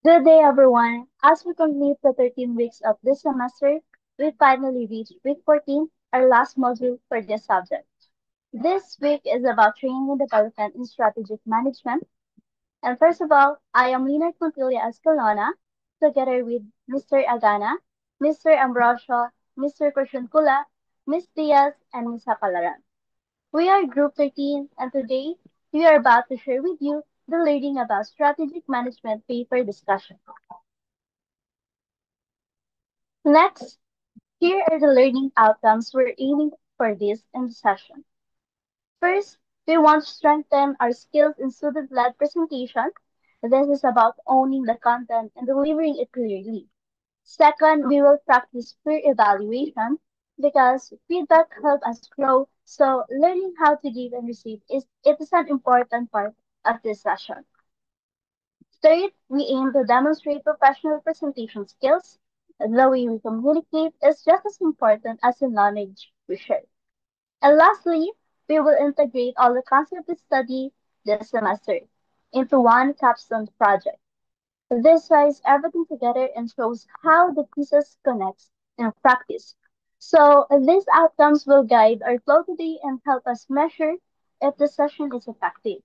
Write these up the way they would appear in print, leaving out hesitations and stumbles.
Good day, everyone. As we complete the 13 weeks of this semester, we finally reached week 14, our last module for this subject. This week is about training and development in strategic management. And first of all, I am Lina Quintilia Escalona, together with Mr. Agana, Mr. Ambrosio, Mr. Kula, Ms. Diaz, and Ms. Hapalaran. We are Group 13, and today we are about to share with you the learning about strategic management paper discussion. Next, here are the learning outcomes we're aiming for this in the session. First, we want to strengthen our skills in student-led presentation. This is about owning the content and delivering it clearly. Second, we will practice peer evaluation because feedback helps us grow, so learning how to give and receive is an important part of this session. Third, we aim to demonstrate professional presentation skills. The way we communicate is just as important as the knowledge we share. And lastly, we will integrate all the concepts we study this semester into one capstone project. This ties everything together and shows how the pieces connect in practice. So these outcomes will guide our flow today and help us measure if the session is effective.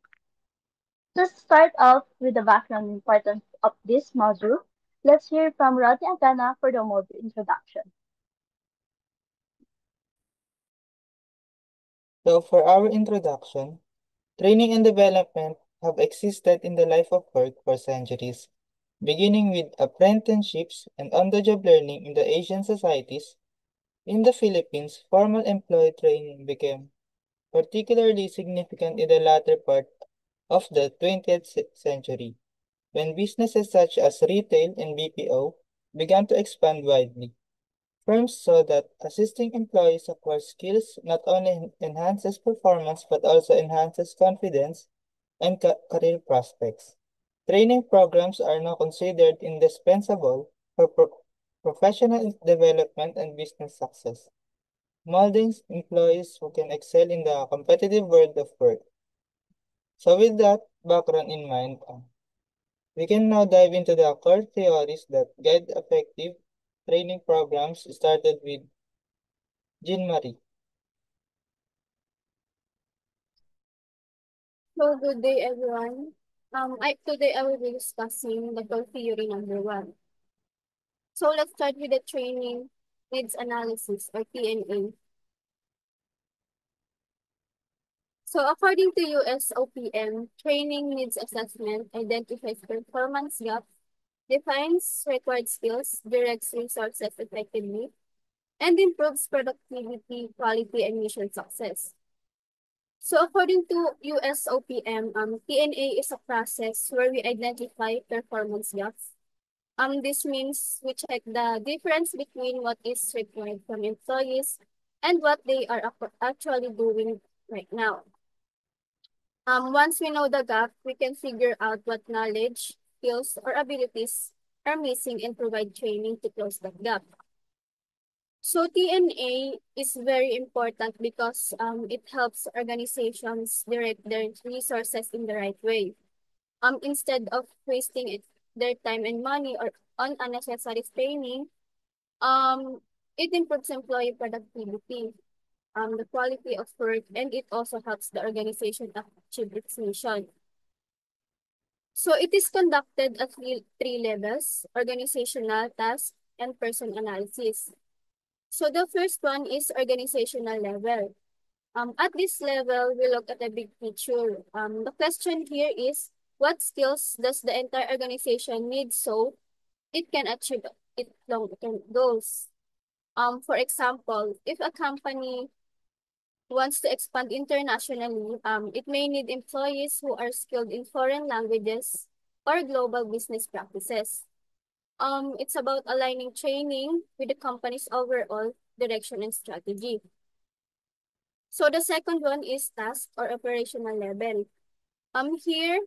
To start off with the background importance of this module, let's hear from Rodney Agana for the module introduction. So, for our introduction, training and development have existed in the life of work for centuries, beginning with apprenticeships and on-the-job learning in the Asian societies. In the Philippines, formal employee training became particularly significant in the latter part of the 20th century, when businesses such as retail and BPO began to expand widely. Firms saw that assisting employees acquire skills not only enhances performance but also enhances confidence and career prospects. Training programs are now considered indispensable for professional development and business success, molding employees who can excel in the competitive world of work. So, with that background in mind, we can now dive into the core theories that guide effective training programs started with Jean Marie. So good day, everyone. Today I will be discussing the core theory number one. So let's start with the training needs analysis or TNA. So according to USOPM, training needs assessment identifies performance gaps, defines required skills, directs resources effectively, and improves productivity, quality, and mission success. So according to USOPM, TNA is a process where we identify performance gaps. This means we check the difference between what is required from employees and what they are actually doing right now. Once we know the gap, we can figure out what knowledge, skills, or abilities are missing and provide training to close that gap. So TNA is very important because it helps organizations direct their resources in the right way. Instead of wasting their time and money or on unnecessary training, um, it improves employee productivity, the quality of work, and it also helps the organization achieve its mission. So it is conducted at three levels: organizational, task, and person analysis. So the first one is organizational level. At this level, we look at the big picture. The question here is, what skills does the entire organization need so it can achieve its long-term goals? For example, if a company wants to expand internationally, it may need employees who are skilled in foreign languages or global business practices. It's about aligning training with the company's overall direction and strategy. So the second one is task or operational level. Here,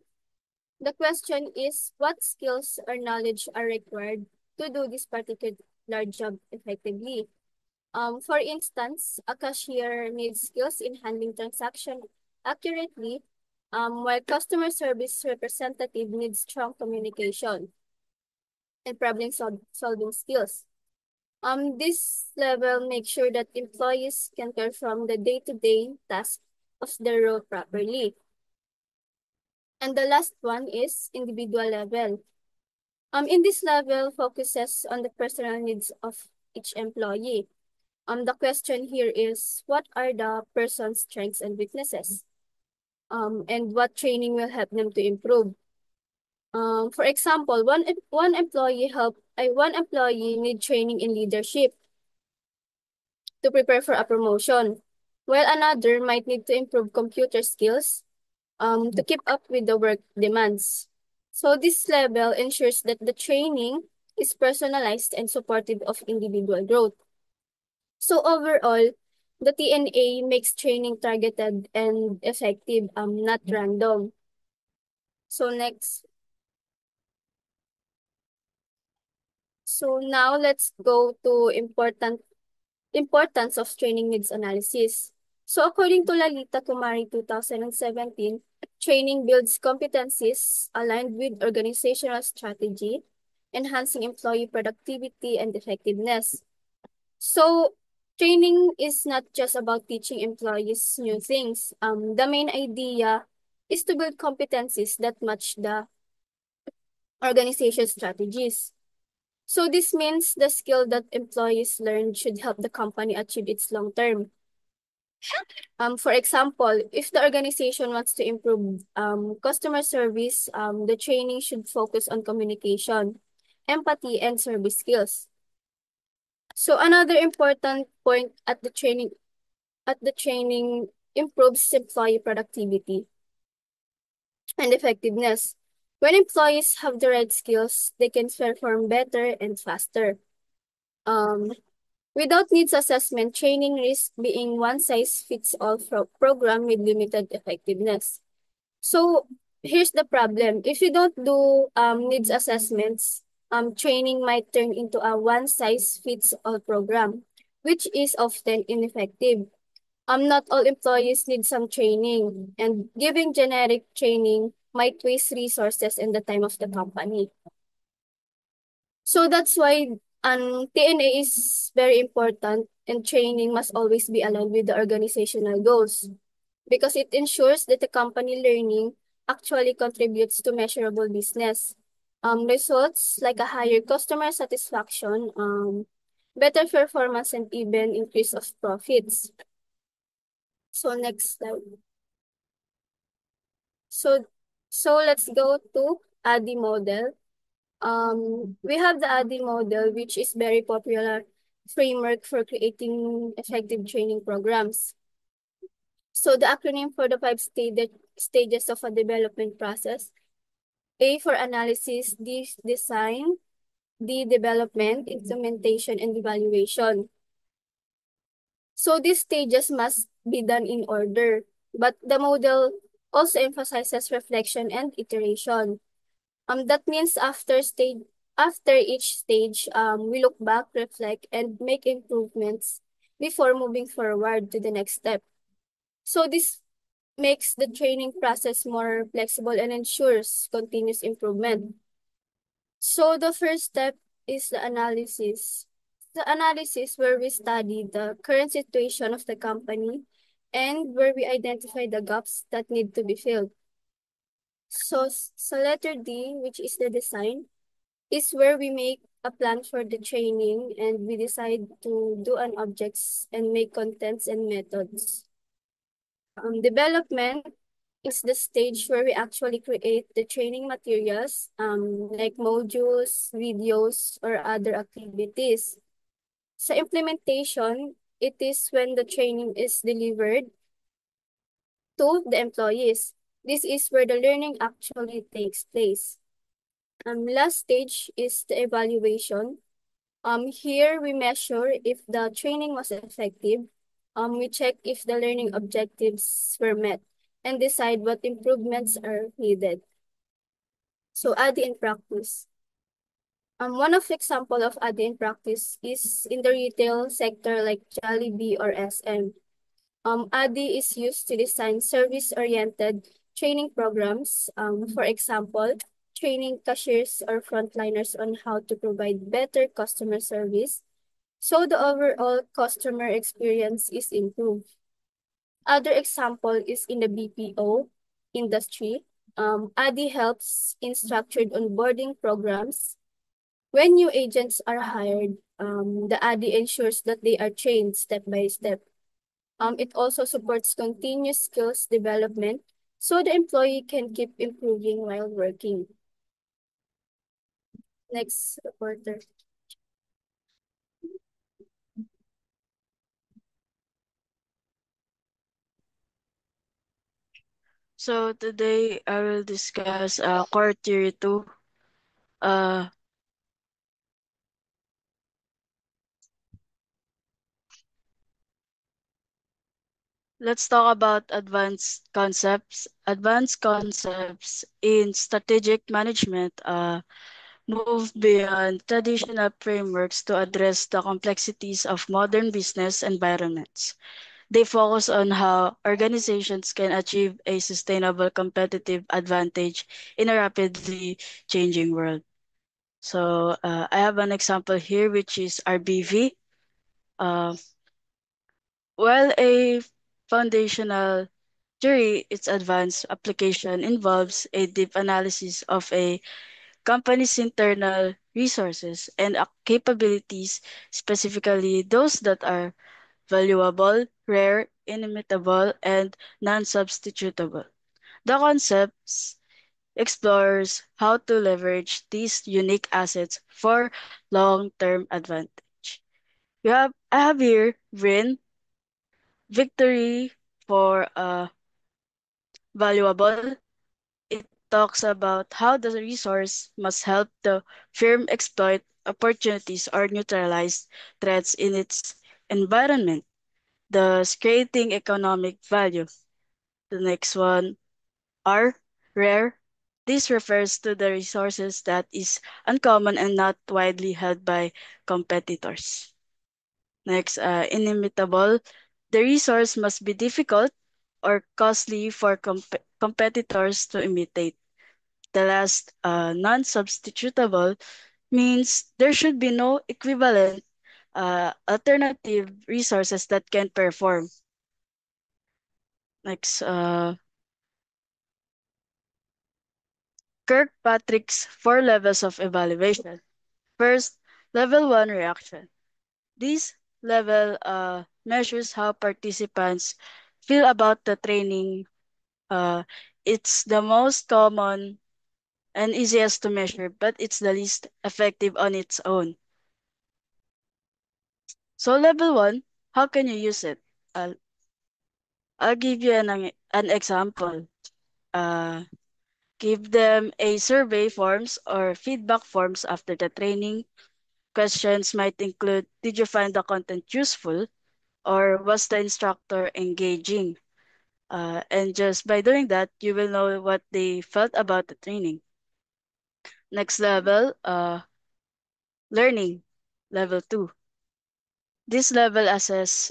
the question is what skills or knowledge are required to do this particular job effectively. For instance, a cashier needs skills in handling transaction accurately, while customer service representative needs strong communication. and solving skills. This level makes sure that employees can perform the day-to-day tasks of their role properly. And the last one is individual level. In this level focuses on the personal needs of each employee. The question here is, what are the person's strengths and weaknesses? And what training will help them to improve? For example, one employee need training in leadership to prepare for a promotion, while another might need to improve computer skills to keep up with the work demands. So this level ensures that the training is personalized and supportive of individual growth. So overall, the TNA makes training targeted and effective, not random. So next, so now let's go to importance of training needs analysis. So according to Lalita Kumari 2017, training builds competencies aligned with organizational strategy, enhancing employee productivity and effectiveness. So training is not just about teaching employees new things. The main idea is to build competencies that match the organization strategies. So this means the skill that employees learn should help the company achieve its long term. For example, if the organization wants to improve customer service, the training should focus on communication, empathy, and service skills. So another important point at the training improves employee productivity and effectiveness. When employees have the right skills, they can perform better and faster. Um, Without needs assessment, training risks being one-size-fits-all program with limited effectiveness. So here's the problem. If you don't do needs assessments, training might turn into a one-size-fits-all program, which is often ineffective. Not all employees need some training, and giving generic training might waste resources and the time of the company. So that's why TNA is very important, and training must always be aligned with the organizational goals because it ensures that the company learning actually contributes to measurable business results like a higher customer satisfaction, better performance, and even increase of profits. So next slide. So so let's go to ADDIE model. We have the ADDIE model, which is very popular framework for creating effective training programs. So the acronym for the stages of a development process: A for analysis, D design, D development, implementation, and evaluation. So these stages must be done in order, but the model also emphasizes reflection and iteration. That means after each stage, we look back, reflect, and make improvements before moving forward to the next step. So this makes the training process more flexible and ensures continuous improvement. So the first step is the analysis. The analysis where we study the current situation of the company and where we identify the gaps that need to be filled. So letter D, which is the design, is where we make a plan for the training and we decide to do an objects and make contents and methods. Development is the stage where we actually create the training materials, like modules, videos, or other activities. So implementation, it is when the training is delivered to the employees. This is where the learning actually takes place. Last stage is the evaluation. Here we measure if the training was effective. We check if the learning objectives were met and decide what improvements are needed. So ADDIE in practice. One of example of ADDIE in practice is in the retail sector like Jollibee or SM. ADDIE is used to design service-oriented training programs. For example, training cashiers or frontliners on how to provide better customer service so the overall customer experience is improved. Other example is in the BPO industry. ADI helps in structured onboarding programs. When new agents are hired, the ADI ensures that they are trained step by step. It also supports continuous skills development so the employee can keep improving while working. Next reporter. So today I will discuss core theory 2. Uh, let's talk about advanced concepts. Advanced concepts in strategic management move beyond traditional frameworks to address the complexities of modern business environments. They focus on how organizations can achieve a sustainable competitive advantage in a rapidly changing world. So I have an example here, which is RBV. Uh, while a foundational theory, its advanced application involves a deep analysis of a company's internal resources and capabilities, specifically those that are valuable, rare, inimitable, and non-substitutable. The concepts explores how to leverage these unique assets for long-term advantage. I have here Rin, victory for valuable. It talks about how the resource must help the firm exploit opportunities or neutralize threats in its environment, thus creating economic value. The next one are rare. This refers to the resources that is uncommon and not widely held by competitors. Next, inimitable. The resource must be difficult or costly for competitors to imitate. The last, non-substitutable, means there should be no equivalent alternative resources that can perform. Next, Kirkpatrick's 4 levels of evaluation. First, level 1 reaction. This level measures how participants feel about the training. Uh, it's the most common and easiest to measure, but it's the least effective on its own. So level 1, how can you use it? I'll, I'll give you an example. Uh, give them a survey forms or feedback forms after the training. Questions might include, did you find the content useful? Or was the instructor engaging? And just by doing that, you will know what they felt about the training. Next level, learning, level 2. This level assesses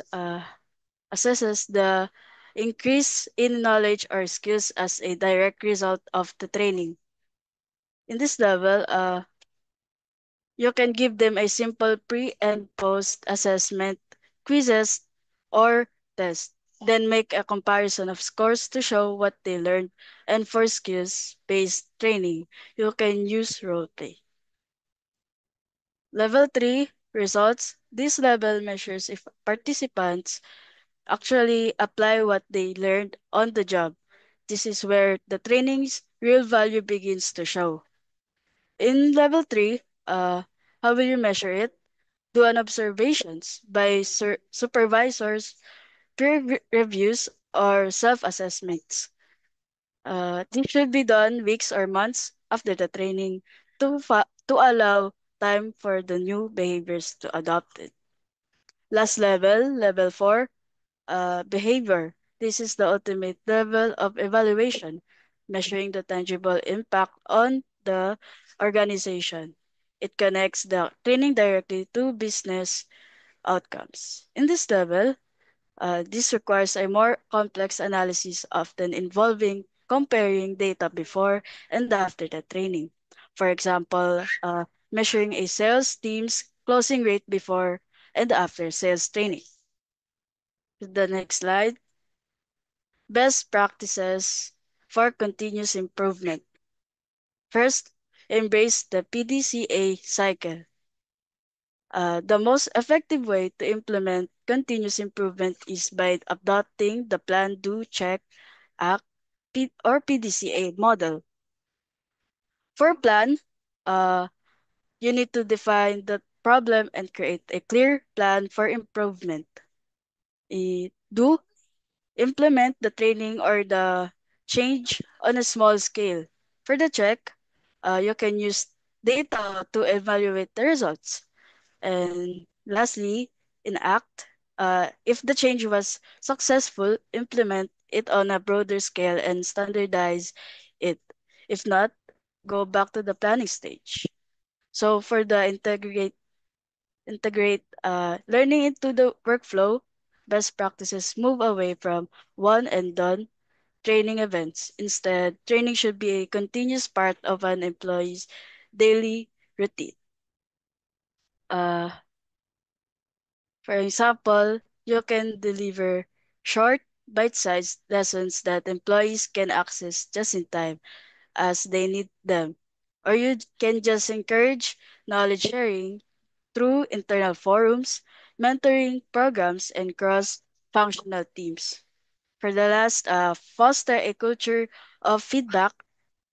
the increase in knowledge or skills as a direct result of the training. In this level, you can give them a simple pre and post assessment, quizzes, or test. Then make a comparison of scores to show what they learned. And for skills based training, you can use role play. Level 3 results. This level measures if participants actually apply what they learned on the job. This is where the training's real value begins to show. In level 3, how will you measure it? Do an observations by supervisors, reviews, or self-assessments. This should be done weeks or months after the training to allow time for the new behaviors to adopt it. Last level, level 4, behavior. This is the ultimate level of evaluation, measuring the tangible impact on the organization. It connects the training directly to business outcomes. In this level, this requires a more complex analysis, often involving comparing data before and after the training. For example, measuring a sales team's closing rate before and after sales training. The next slide. Best practices for continuous improvement. First, embrace the PDCA cycle. The most effective way to implement continuous improvement is by adopting the plan, do, check, act, or PDCA model. For plan, uh, you need to define the problem and create a clear plan for improvement. Do, implement the training or the change on a small scale. For the check, you can use data to evaluate the results. And lastly, in ACT, if the change was successful, implement it on a broader scale and standardize it. If not, go back to the planning stage. So for the integrate learning into the workflow, best practices move away from one and done training events. Instead, training should be a continuous part of an employee's daily routine. Uh, For example, you can deliver short, bite-sized lessons that employees can access just in time as they need them. Or you can just encourage knowledge sharing through internal forums, mentoring programs, and cross-functional teams. For the last, foster a culture of feedback.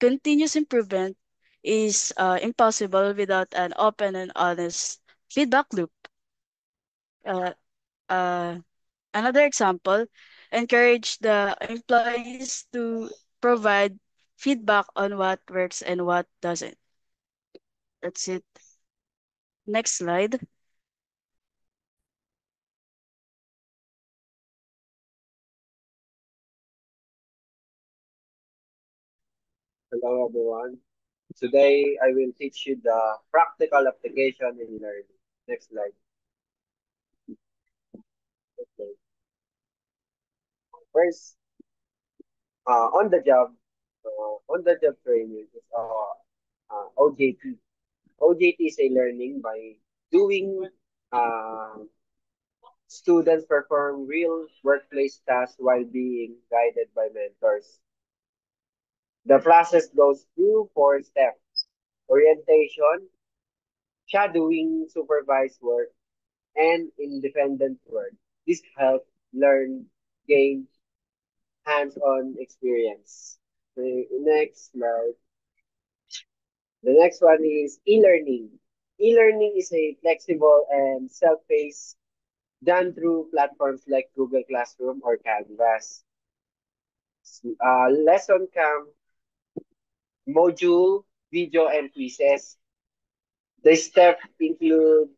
Continuous improvement is impossible without an open and honest feedback loop. Uh, uh, Another example, encourage the employees to provide feedback on what works and what doesn't. That's it. Next slide. Hello everyone. Today I will teach you the practical application in learning. Next slide. Okay. First, on the job training is OJT. OJT is a learning by doing uh, students perform real workplace tasks while being guided by mentors. The process goes through four steps: orientation, shadowing supervised work, and independent work. This helps learn, gain hands-on experience. Next slide. The next one is e-learning. E-learning is a flexible and self-paced done through platforms like Google Classroom or Canvas. Lesson camp, module, video, and quizzes. The steps including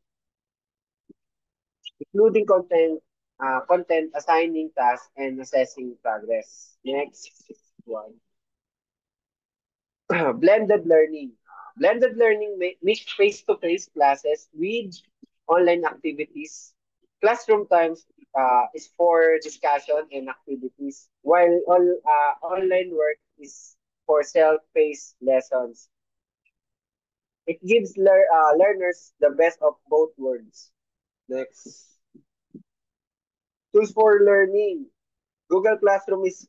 content, assigning tasks, and assessing progress. Next one. Blended learning. Blended learning mix face-to-face classes with online activities. Classroom times is for discussion and activities, while online work is for self-paced lessons. It gives learners the best of both worlds. Next. Tools for learning. Google Classroom is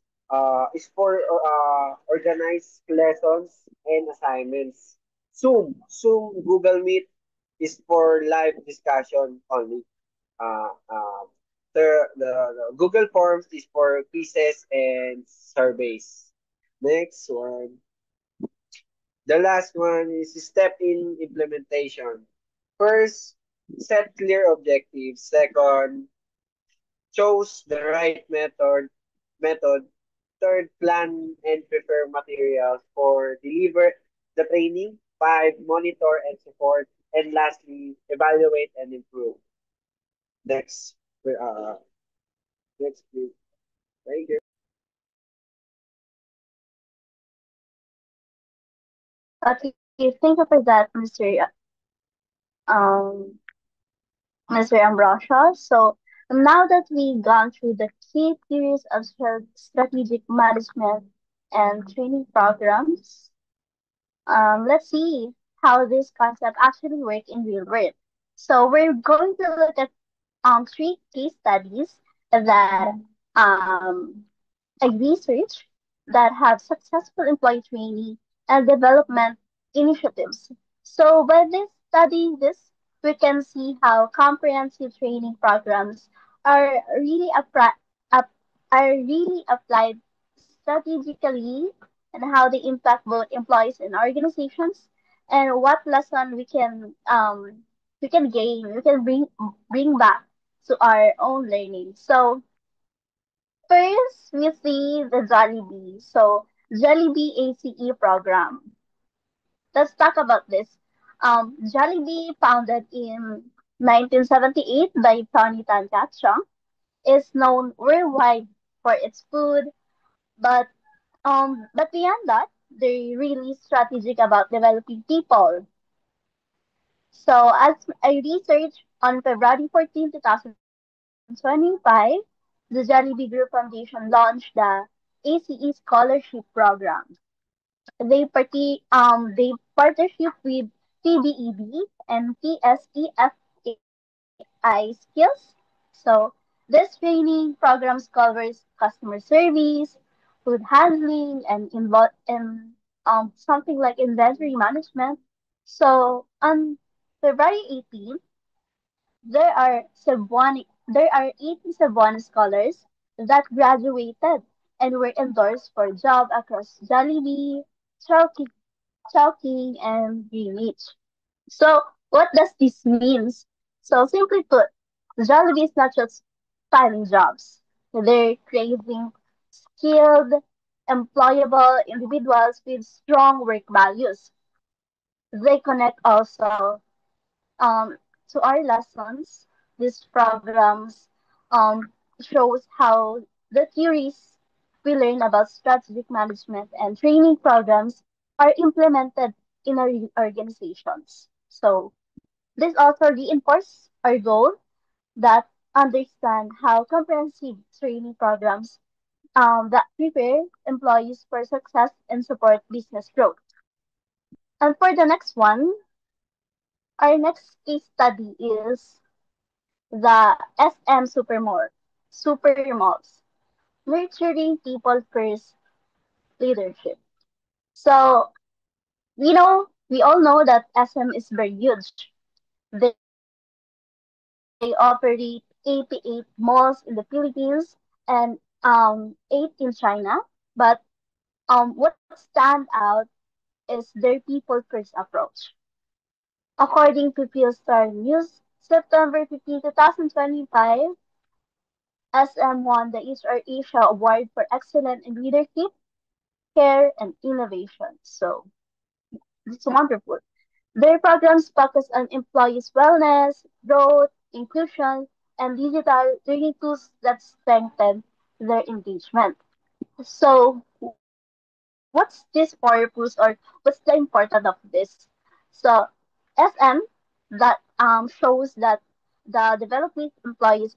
for organized lessons and assignments. Zoom, Google Meet is for live discussion only. Uh, uh, the Google Forms is for quizzes and surveys. Next one. The last one is step in implementation. First, set clear objectives. Second, chose the right method. Third, plan and prepare materials for deliver the training. Five, monitor and support. And lastly, evaluate and improve. Next, uh, next please. Thank you. Okay, thank you for that, Um, Mr. Ambrosio. So now that we've gone through the key theories of strategic management and training programs. Let's see how this concept actually work in real world. So we're going to look at three case studies that a research that have successful employee training and development initiatives. So by this studying this, we can see how comprehensive training programs are really up, are really applied strategically and how they impact both employees and organizations and what lesson we can gain, we can bring back to our own learning. So first, we see the Jollibee. So, Jollibee ACE program. Let's talk about this. Jollibee, founded in 1978 by Tony Tan Cat Chung, is known worldwide for its food, but but beyond that, they're really strategic about developing people. So, as I researched on February 14, 2025, the Jollibee Group Foundation launched the ACE Scholarship Program. They partnership with PBED and PSEFAI skills. So this training programs covers customer service, food handling, and something like inventory management. So on February 18, there are there are 80 Cebuano scholars that graduated and were endorsed for job across Jollibee, Chowking, Chowking, and Greenwich. So what does this mean? So simply put, Jollibee is not just finding jobs. They're creating skilled, employable individuals with strong work values. They connect also to our lessons. These programs shows how the theories we learn about strategic management and training programs are implemented in our organizations. So this also reinforces our goal that understand how comprehensive training programs that prepare employees for success and support business growth. And for the next one, our next case study is the SM Supermalls, nurturing people first leadership. So we all know that SM is very huge. They operate 88 malls in the Philippines and 8 in China. But what stand out is their people first approach. According to Philstar News, September 15, 2025, SM won the HR Asia Award for Excellence in Leadership, Care, and Innovation. So it's wonderful. Their programs focus on employees' wellness, growth, inclusion, and digital learning tools that strengthen their engagement. So, what's this purpose or what's the importance of this? So, SM that shows that the development employees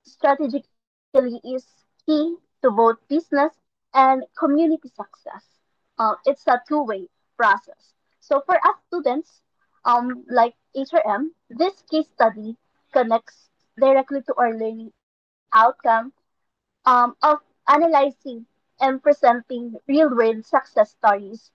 strategically is key to both business and community success. It's a two-way process. So for us students, like HRM, this case study connects directly to our learning outcome of analyzing and presenting real-world success stories.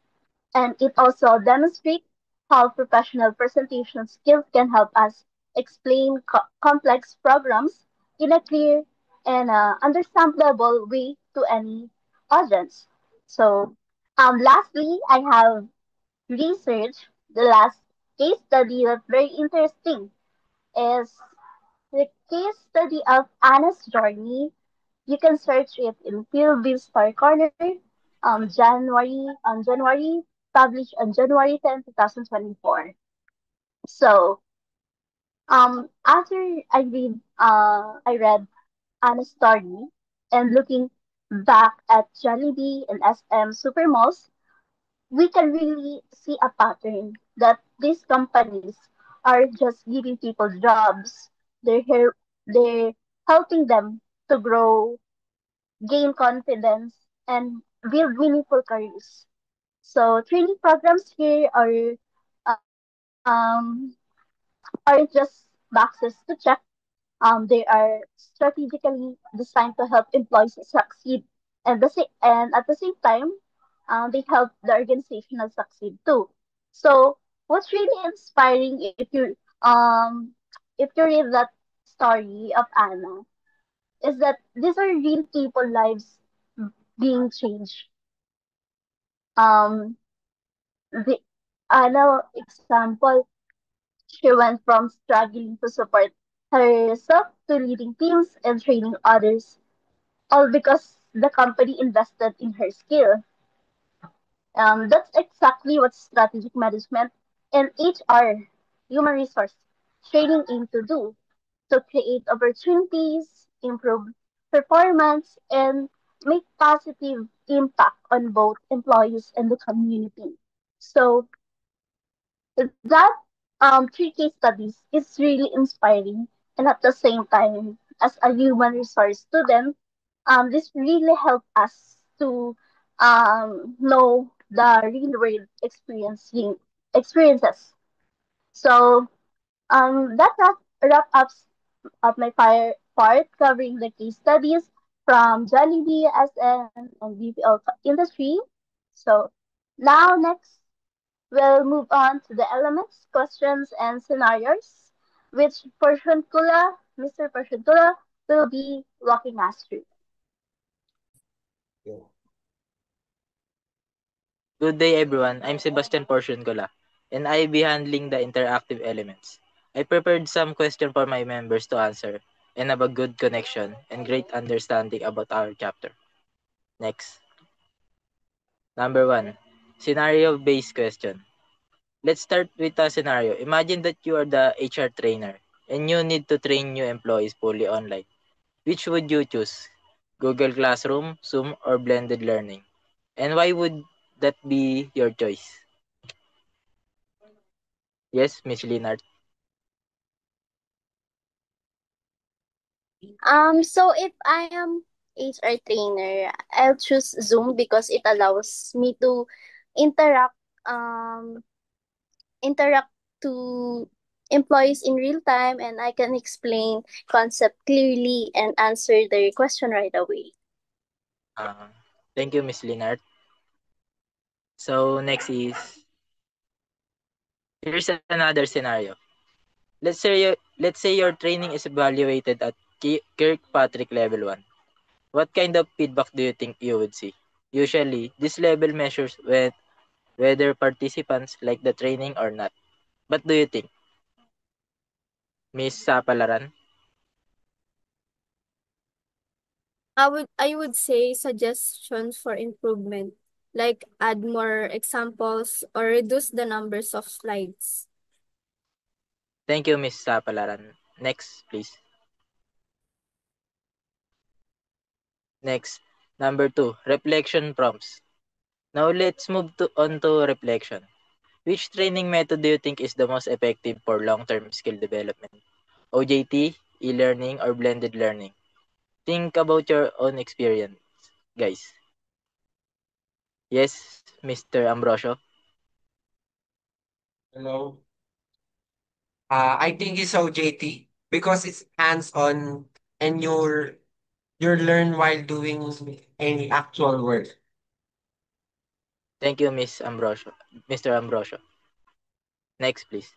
And it also demonstrates how professional presentation skills can help us explain complex programs in a clear and understandable way to any audience. So, lastly, I have researched the last case study that's very interesting is the case study of Anna's journey. You can search it in PhilBeam Star Corner January published on January 10, 2024. So after I read Anna's story and looking back at Jollibee and SM Supermalls, we can really see a pattern that these companies are just giving people jobs. They're helping them to grow, gain confidence, and build meaningful careers. So training programs here um, aren't just boxes to check. They are strategically designed to help employees succeed, and at the same time, they help the organizational succeed too. So what's really inspiring if you read that story of Anna is that these are real people lives being changed. Um, the Anna example, she went from struggling to support herself to leading teams and training others, all because the company invested in her skill. That's exactly what strategic management and HR, human resource training, aim to do, to create opportunities, improve performance, and make positive impact on both employees and the community. So that three case studies is really inspiring, and at the same time, as a human resource student, this really helped us to know the real world experiences. So that wrap up my fire part covering the case studies from Jollibee, SN, and BPO industry. So now next we'll move on to the elements, questions, and scenarios, which Mr. Portionkula, will be walking us through. Yeah. Good day everyone, I'm Sebastian Porciuncola, and I'll be handling the interactive elements. I prepared some questions for my members to answer and have a good connection and great understanding about our chapter. Next. Number 1. Scenario-based question. Let's start with a scenario. Imagine that you are the HR trainer and you need to train new employees fully online. Which would you choose? Google Classroom, Zoom, or blended learning? And why would that be your choice? Yes, Miss Linard. So if I am HR trainer, I'll choose Zoom because it allows me to interact um interact to employees in real time, and I can explain concept clearly and answer their question right away. Uh, Thank you, Miss Linard. So next is here's another scenario. Let's say your training is evaluated at Kirkpatrick level 1. What kind of feedback do you think you would see? Usually, this level measures whether participants like the training or not. What do you think, Miss Sapalaran? I would say suggestions for improvement, like add more examples or reduce the numbers of slides. Thank you, Miss Sapalaran. Next, please. Next, number 2, reflection prompts. Now let's move on to reflection. Which training method do you think is the most effective for long-term skill development? OJT, e-learning, or blended learning? Think about your own experience, guys. Yes, Mr. Ambrosio. Hello. I think it's OJT because it's hands-on and you learn while doing any actual work. Thank you, Miss Ambrosio. Mr. Ambrosio. Next, please.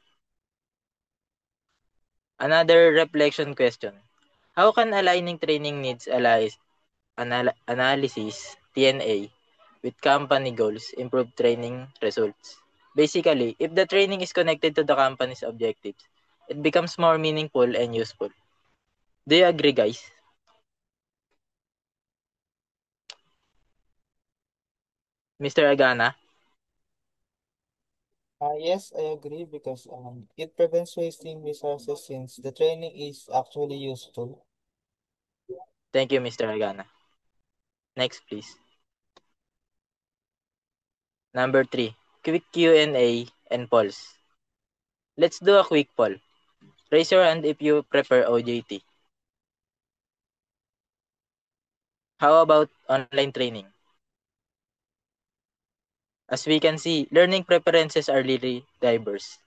Another reflection question. How can aligning training needs analysis, TNA, with company goals improve training results? Basically, if the training is connected to the company's objectives, it becomes more meaningful and useful. Do you agree, guys? Mr. Agana? Yes, I agree because it prevents wasting resources since the training is actually useful. Thank you, Mr. Agana. Next, please. Number 3, quick Q&A and polls. Let's do a quick poll. Raise your hand if you prefer OJT. How about online training? As we can see, learning preferences are really diverse.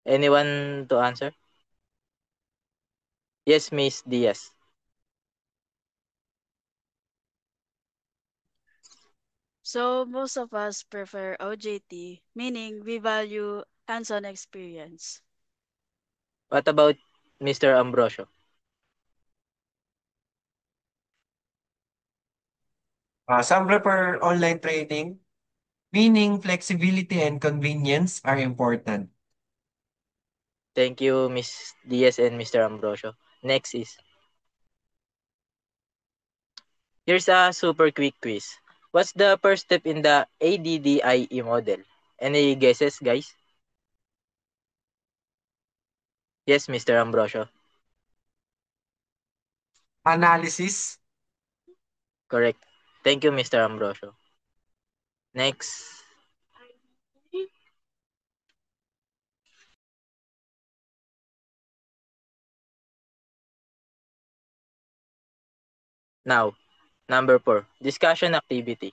Anyone to answer? Yes, Miss Diaz. So most of us prefer OJT, meaning we value hands-on experience. What about Mr. Ambrosio? Some prefer online training, meaning flexibility and convenience are important. Thank you, Miss Diaz and Mr. Ambrosio. Next is, here's a super quick quiz. What's the first step in the ADDIE model? Any guesses, guys? Yes, Mr. Ambrosio. Analysis. Correct. Thank you, Mr. Ambrosio. Next. Now, number 4, discussion activity.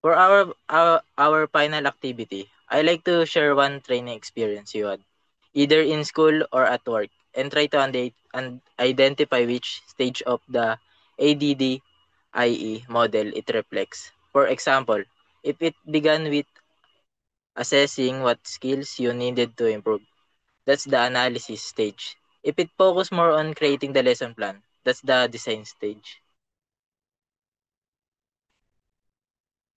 For our final activity, I like to share one training experience you had, either in school or at work, and try to identify which stage of the ADDIE model it reflects. For example, if it began with assessing what skills you needed to improve, that's the analysis stage. If it focused more on creating the lesson plan, that's the design stage.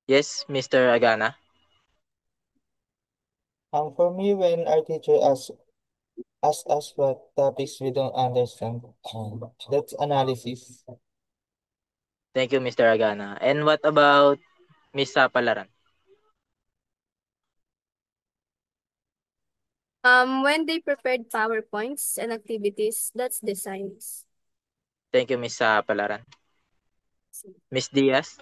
Yes, Mr. Agana? For me, when our teacher asks us what topics we don't understand, that's analysis. Thank you, Mr. Agana. And what about Miss Sapalaran? When they prepared PowerPoints and activities, that's designs. Thank you, Miss Sapalaran. Miss Diaz?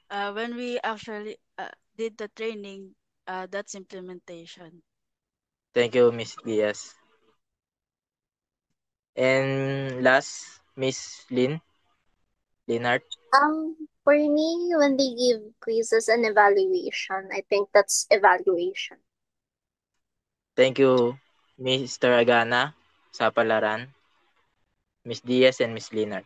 When we actually did the training, that's implementation. Thank you, Miss Diaz. And last, Miss Linhart. For me, when they give quizzes and evaluation, I think that's evaluation. Thank you, Mr. Agana, Sapalaran, Miss Diaz, and Miss Linhart.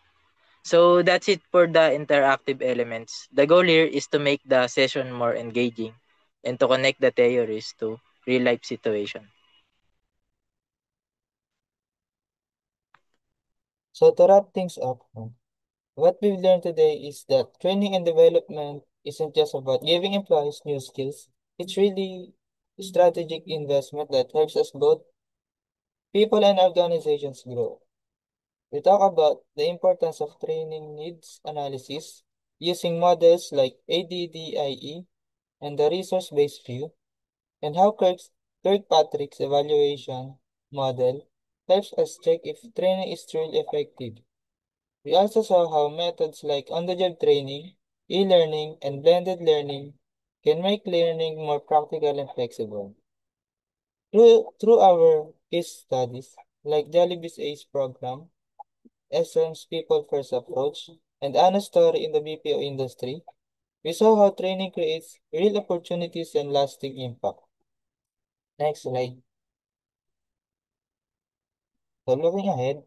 So that's it for the interactive elements. The goal here is to make the session more engaging and to connect the theories to real life situation. So to wrap things up, what we've learned today is that training and development isn't just about giving employees new skills. It's really a strategic investment that helps us both people and organizations grow. We talk about the importance of training needs analysis using models like ADDIE and the resource-based view, and how Kirkpatrick's evaluation model helps us check if training is truly effective. We also saw how methods like on-the-job training, e-learning, and blended learning can make learning more practical and flexible. Through our case studies, like Jollibee's ACE program, SM's People First approach, and Anna's story in the BPO industry, we saw how training creates real opportunities and lasting impact. Next slide. So looking ahead,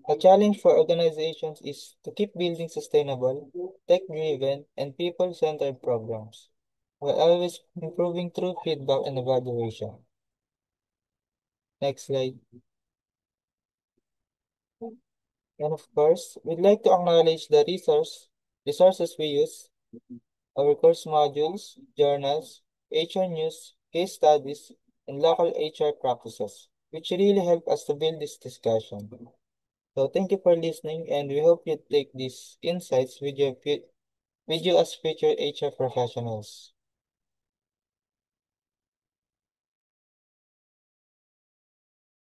a challenge for organizations is to keep building sustainable, tech-driven, and people-centered programs, while always improving through feedback and evaluation. Next slide. And of course, we'd like to acknowledge the resources we use, our course modules, journals, HR news, case studies, and local HR practices, which really help us to build this discussion. So thank you for listening, and we hope you take these insights with you as future HR professionals.